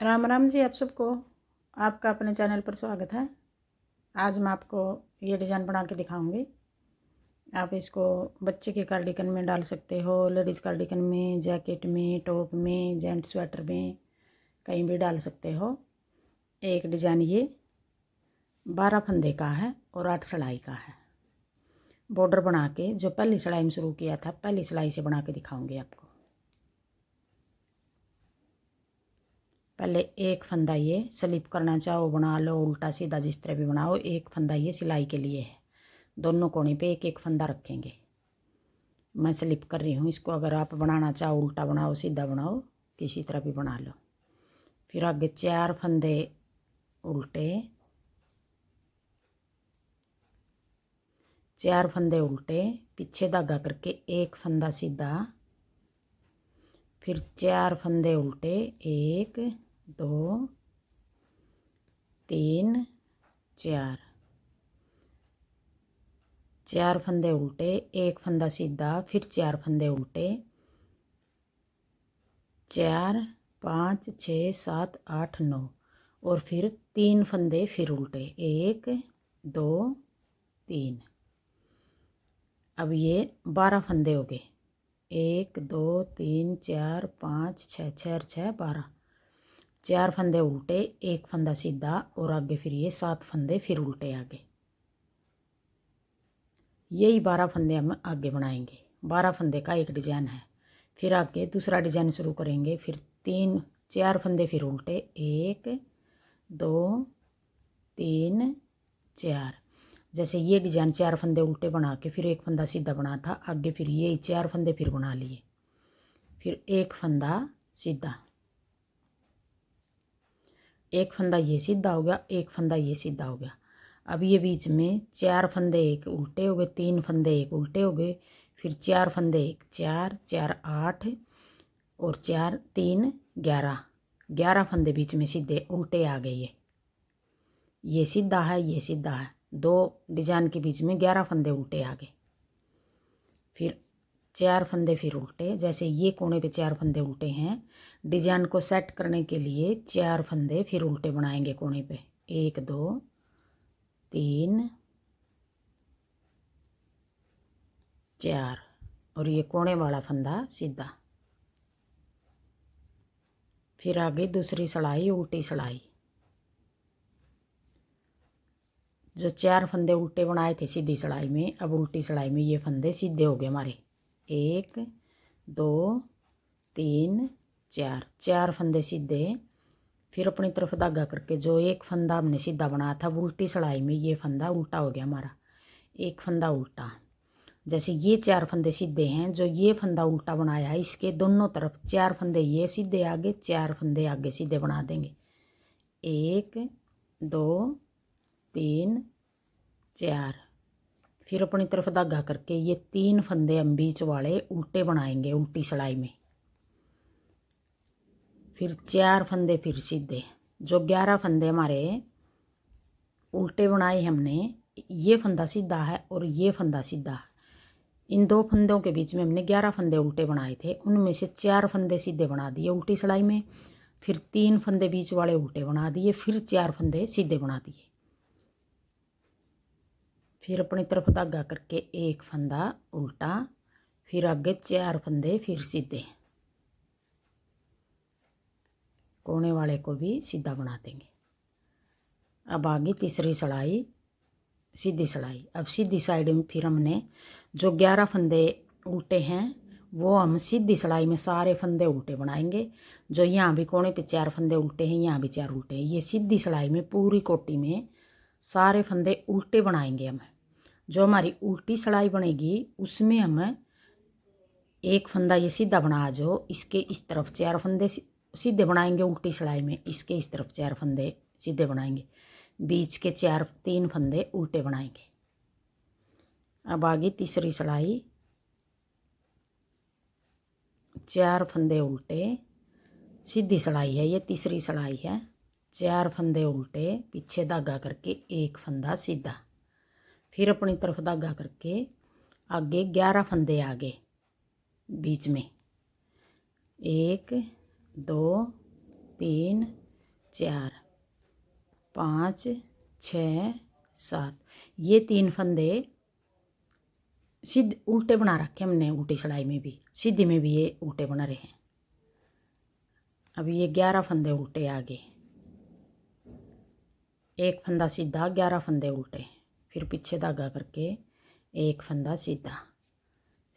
राम राम जी, आप सबको आपका अपने चैनल पर स्वागत है। आज मैं आपको ये डिज़ाइन बना के दिखाऊंगी। आप इसको बच्चे के कार्डिगन में डाल सकते हो, लेडीज़ कार्डिगन में, जैकेट में, टॉप में, जेंट्स स्वेटर में, कहीं भी डाल सकते हो। एक डिज़ाइन ये 12 फंदे का है और 8 सिलाई का है। बॉर्डर बना के जो पहली सिलाई में शुरू किया था, पहली सिलाई से बना के दिखाऊंगी आपको। पहले एक फंदा ये स्लिप करना चाहो बना लो, उल्टा सीधा जिस तरह भी बनाओ। एक फंदा ये सिलाई के लिए है, दोनों कोने पे एक एक फंदा रखेंगे। मैं स्लिप कर रही हूँ इसको। अगर आप बनाना चाहो उल्टा बनाओ, सीधा बनाओ, किसी तरह भी बना लो। फिर आगे 4 फंदे उल्टे, 4 फंदे उल्टे, पीछे धागा करके एक फंदा सीधा, फिर 4 फंदे उल्टे, 1 2 3 4, 4 फंदे उल्टे, एक फंदा सीधा, फिर 4 फंदे उल्टे, 4 5 6 7 8 9, और फिर 3 फंदे फिर उल्टे, 1 2 3। अब ये 12 फंदे हो गए, 1 2 3 4 5 6 6 6 12। 4 फंदे उल्टे, एक फंदा सीधा, और आगे फिर ये 7 फंदे फिर उल्टे आगे। यही 12 फंदे हम आगे बनाएंगे। 12 फंदे का एक डिजाइन है। फिर आगे दूसरा डिजाइन शुरू करेंगे। फिर 4 फंदे फिर उल्टे, 1 2 3 4। जैसे ये डिजाइन 4 फंदे उल्टे बना के फिर एक फंदा सीधा बना था, आगे फिर ये 4 फंदे फिर बना लिए, फिर एक फंदा सीधा, एक फंदा ये सीधा हो गया, एक फंदा ये सीधा हो गया। अब ये बीच में 4 फंदे एक उल्टे हो गए, 3 फंदे एक उल्टे हो गए, फिर 4 फंदे एक, 4 4 8, और 4 3 11, 11 फंदे बीच में सीधे उल्टे आ गए। ये सीधा है, ये सीधा है, दो डिजाइन के बीच में 11 फंदे उल्टे आ गए। फिर 4 फंदे फिर उल्टे, जैसे ये कोने पे 4 फंदे उल्टे हैं, डिजाइन को सेट करने के लिए 4 फंदे फिर उल्टे बनाएंगे कोने पे, 1 2 3 4, और ये कोने वाला फंदा सीधा। फिर आगे दूसरी सिलाई उल्टी सिलाई, जो 4 फंदे उल्टे बनाए थे सीधी सिलाई में, अब उल्टी सिलाई में ये फंदे सीधे हो गए हमारे, 1 2 3 4, 4 फंदे सीधे। फिर अपनी तरफ धागा करके जो एक फंदा हमने सीधा बनाया था उल्टी सिलाई में, ये फंदा उल्टा हो गया हमारा, एक फंदा उल्टा। जैसे ये 4 फंदे सीधे हैं, जो ये फंदा उल्टा बनाया है इसके दोनों तरफ 4 फंदे ये सीधे आगे, 4 फंदे आगे सीधे बना देंगे, 1 2 3 4। फिर अपनी तरफ धागा करके ये 3 फंदे हम बीच वाले उल्टे बनाएंगे उल्टी सिलाई में, फिर 4 फंदे फिर सीधे। जो 11 फंदे हमारे उल्टे बनाए हमने, ये फंदा सीधा है और ये फंदा सीधा है। इन दो फंदों के बीच में हमने 11 फंदे उल्टे बनाए थे, उनमें से 4 फंदे सीधे बना दिए उल्टी सिलाई में, फिर 3 फंदे बीच वाले उल्टे बना दिए, फिर 4 फंदे सीधे बना दिए। फिर अपनी तरफ धागा करके एक फंदा उल्टा, फिर आगे 4 फंदे फिर सीधे, कोने वाले को भी सीधा बना देंगे। अब आगे तीसरी सिलाई सीधी सिलाई। अब सीधी साइड में फिर हमने जो 11 फंदे उल्टे हैं वो हम सीधी सिलाई में सारे फंदे उल्टे बनाएंगे। जो यहाँ भी कोने पे 4 फंदे उल्टे हैं, यहाँ भी 4 उल्टे हैं, ये सीधी सिलाई में पूरी कोटी में सारे फंदे उल्टे बनाएंगे हम। जो हमारी उल्टी सिलाई बनेगी उसमें हम एक फंदा ये सीधा बना, जो इसके इस तरफ 4 फंदे सीधे बनाएंगे उल्टी सिलाई में, इसके इस तरफ 4 फंदे सीधे बनाएंगे, बीच के 3 फंदे उल्टे बनाएंगे। अब आगे तीसरी सिलाई, 4 फंदे उल्टे, सीधी सिलाई है, ये तीसरी सिलाई है, 4 फंदे उल्टे, पीछे धागा करके एक फंदा सीधा, फिर अपनी तरफ धागा करके आगे 11 फंदे आगे बीच में, 1 2 3 4 5 6 7, ये 3 फंदे सीधे उल्टे बना रखे हमने, उल्टी सिलाई में भी सीधी में भी ये उल्टे बना रहे हैं। अब ये 11 फंदे उल्टे आगे, एक फंदा सीधा 11 फंदे उल्टे, फिर पीछे धागा करके एक फंदा सीधा,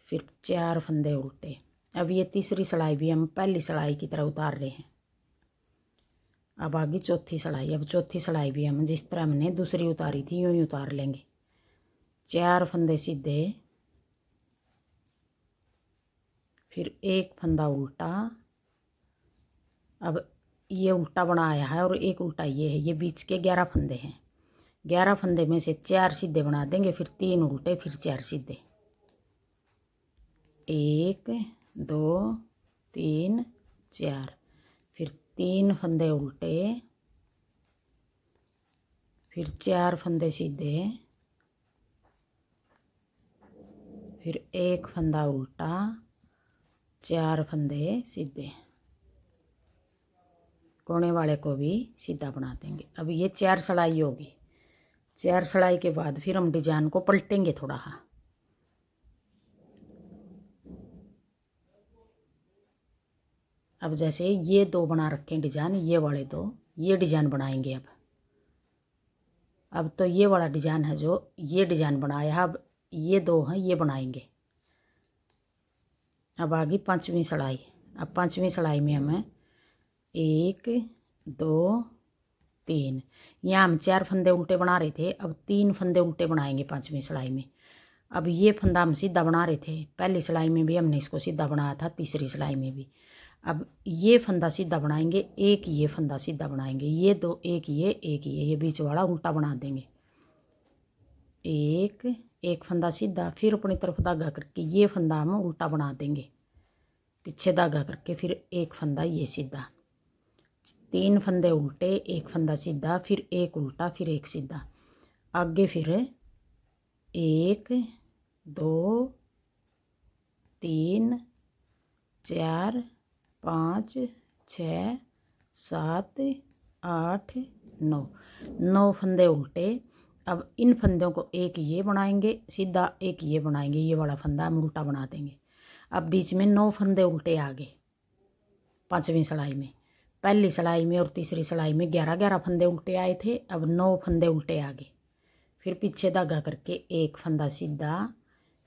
फिर 4 फंदे उल्टे। अब ये तीसरी सिलाई भी हम पहली सिलाई की तरह उतार रहे हैं। अब आगे चौथी सिलाई, अब चौथी सिलाई भी हम जिस तरह हमने दूसरी उतारी थी यूं ही उतार लेंगे। 4 फंदे सीधे, फिर एक फंदा उल्टा। अब ये उल्टा बनाया है और एक उल्टा ये है, ये बीच के 11 फंदे हैं। 11 फंदे में से 4 सीधे बना देंगे, फिर 3 उल्टे, फिर 4 सीधे। 1 2 3 4, फिर 3 फंदे उल्टे, फिर 4 फंदे सीधे, फिर एक फंदा उल्टा, 4 फंदे सीधे। कोने वाले को भी सीधा बना देंगे। अब ये 4 सिलाई होगी। 4 सिलाई के बाद फिर हम डिजाइन को पलटेंगे थोड़ा। हाँ, अब जैसे ये 2 बना रखे हैं डिजाइन, ये वाले 2, ये डिजाइन बनाएंगे। अब तो ये वाला डिजाइन है जो ये डिजाइन बनाया है, अब ये 2 हैं ये बनाएंगे। अब आगे 5वीं सिलाई। अब 5वीं सिलाई में हमें 1 2 3, यहाँ हम 4 फंदे उल्टे बना रहे थे, अब 3 फंदे उल्टे बनाएंगे 5वीं सिलाई में। अब ये फंदा हम सीधा बना रहे थे, पहली सिलाई में भी हमने इसको सीधा बनाया था, तीसरी सिलाई में भी। अब ये फंदा सीधा बनाएंगे, एक ये फंदा सीधा बनाएंगे, ये 2, एक ये बीच वाला उल्टा बना देंगे। एक फंदा सीधा, फिर अपनी तरफ धागा करके ये फंदा हम उल्टा बना देंगे, पीछे धागा करके फिर एक फंदा ये सीधा। 3 फंदे उल्टे, एक फंदा सीधा, फिर एक उल्टा, फिर एक सीधा। आगे फिर 1 2 3 4 5 6 7 8 9 फंदे उल्टे। अब इन फंदों को एक ये बनाएंगे सीधा, एक ये बनाएंगे, ये वाला फंदा हम उल्टा बना देंगे। अब बीच में 9 फंदे उल्टे आगे 5वीं सिलाई में। पहली सिलाई में और तीसरी सिलाई में 11 फंदे उल्टे आए थे, अब 9 फंदे उल्टे आगे। फिर पीछे धागा करके एक फंदा सीधा,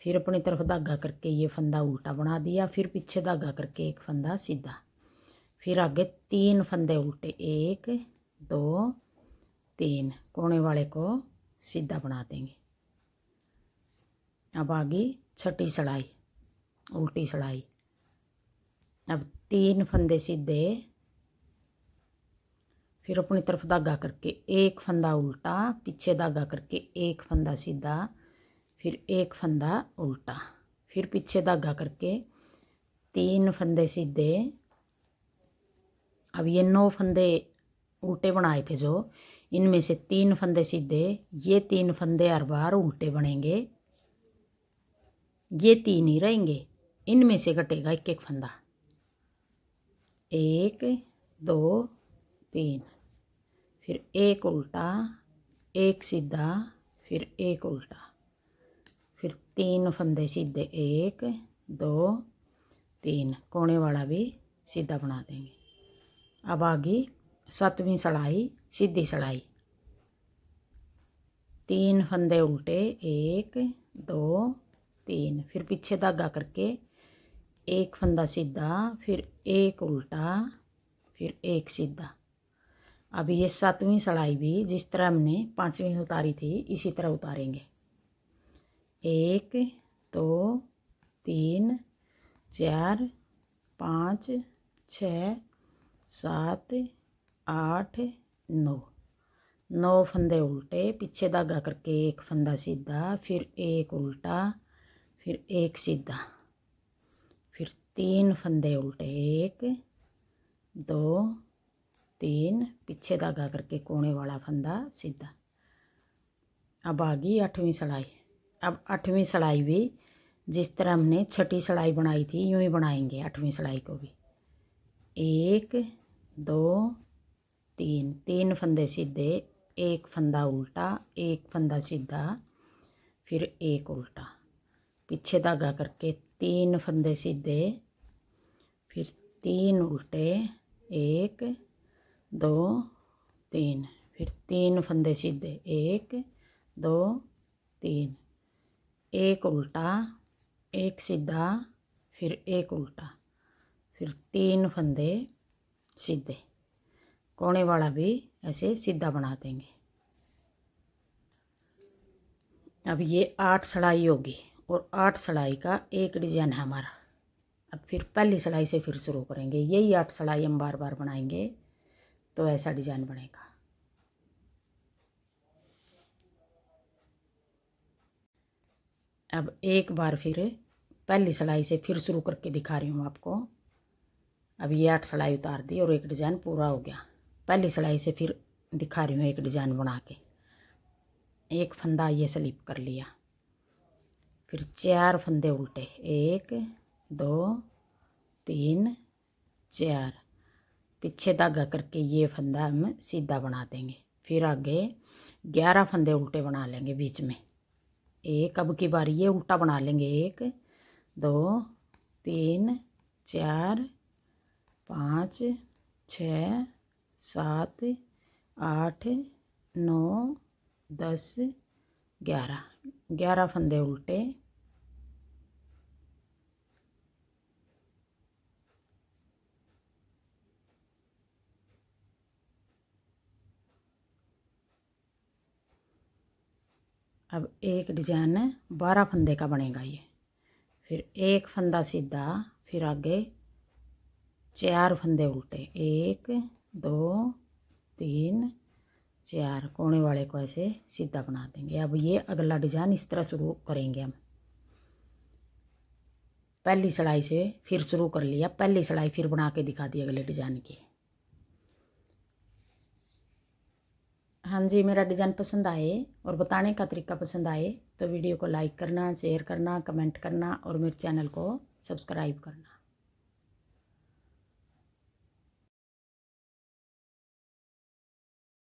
फिर अपनी तरफ धागा करके ये फंदा उल्टा बना दिया, फिर पीछे धागा करके एक फंदा सीधा, फिर आगे 3 फंदे उल्टे, 1 2 3, कोने वाले को सीधा बना देंगे। अब आगे छठी सिलाई, उल्टी सिलाई। अब 3 फंदे सीधे, फिर अपनी तरफ धागा करके एक फंदा उल्टा, पीछे धागा करके एक फंदा सीधा, फिर एक फंदा उल्टा, फिर पीछे धागा करके 3 फंदे सीधे। अब ये 9 फंदे उल्टे बनाए थे जो, इनमें से 3 फंदे सीधे, ये 3 फंदे हर बार उल्टे बनेंगे, ये 3 ही रहेंगे, इनमें से कटेगा एक एक फंदा। 1 2 3, फिर एक उल्टा, एक सीधा, फिर एक उल्टा, फिर 3 फंदे सीधे, 1 2 3, कोने वाला भी सीधा बना देंगे। अब आगे 7वीं सिलाई, सीधी सिलाई। 3 फंदे उल्टे, 1 2 3, फिर पीछे धागा करके एक फंदा सीधा, फिर एक उल्टा, फिर एक सीधा। अब ये 7वीं सिलाई भी जिस तरह हमने 5वीं उतारी थी इसी तरह उतारेंगे। 1 2 3 4 5 6 7 8 9 फंदे उल्टे, पीछे धागा करके एक फंदा सीधा, फिर एक उल्टा, फिर एक सीधा, फिर 3 फंदे उल्टे, 1 2 3, पीछे धागा करके कोने वाला फंदा सीधा। अब आ गई 8वीं सिलाई। अब 8वीं सिलाई भी जिस तरह हमने छठी सिलाई बनाई थी यूं ही बनाएंगे 8वीं सिलाई को भी। 1 2 तीन, 3 फंदे सीधे, एक फंदा उल्टा, एक फंदा सीधा, फिर एक उल्टा, पीछे धागा करके 3 फंदे सीधे, फिर 3 उल्टे, 1 2 3, फिर 3 फंदे सीधे, 1 2 3, एक उल्टा, एक सीधा, फिर एक उल्टा, फिर 3 फंदे सीधे। कोने वाला भी ऐसे सीधा बना देंगे। अब ये 8 सलाई होगी और 8 सलाई का एक डिजाइन है हमारा। अब फिर पहली सलाई से फिर शुरू करेंगे। यही 8 सलाई हम बार बार बनाएंगे तो ऐसा डिजाइन बनेगा। अब एक बार फिर पहली सलाई से फिर शुरू करके दिखा रही हूँ आपको। अब ये 8 सलाई उतार दी और एक डिजाइन पूरा हो गया। पहली सलाई से फिर दिखा रही हूँ एक डिजाइन बना के। एक फंदा ये स्लिप कर लिया, फिर 4 फंदे उल्टे, 1 2 3 4, पीछे धागा करके ये फंदा हम सीधा बना देंगे। फिर आगे 11 फंदे उल्टे बना लेंगे बीच में। एक, अब की बारी ये उल्टा बना लेंगे। 1 2 3 4 5 6 7 8 9 10 11, 11 फंदे उल्टे, अब एक डिजाइन 12 फंदे का बनेगा ये। फिर एक फंदा सीधा, फिर आगे 4 फंदे उल्टे, 1 2 3 4, कोने वाले को ऐसे सीधा बना देंगे। अब ये अगला डिजाइन इस तरह शुरू करेंगे हम। पहली सिलाई से फिर शुरू कर लिया, पहली सिलाई फिर बना के दिखा दी अगले डिजाइन की। हाँ जी, मेरा डिज़ाइन पसंद आए और बताने का तरीका पसंद आए तो वीडियो को लाइक करना, शेयर करना, कमेंट करना और मेरे चैनल को सब्सक्राइब करना।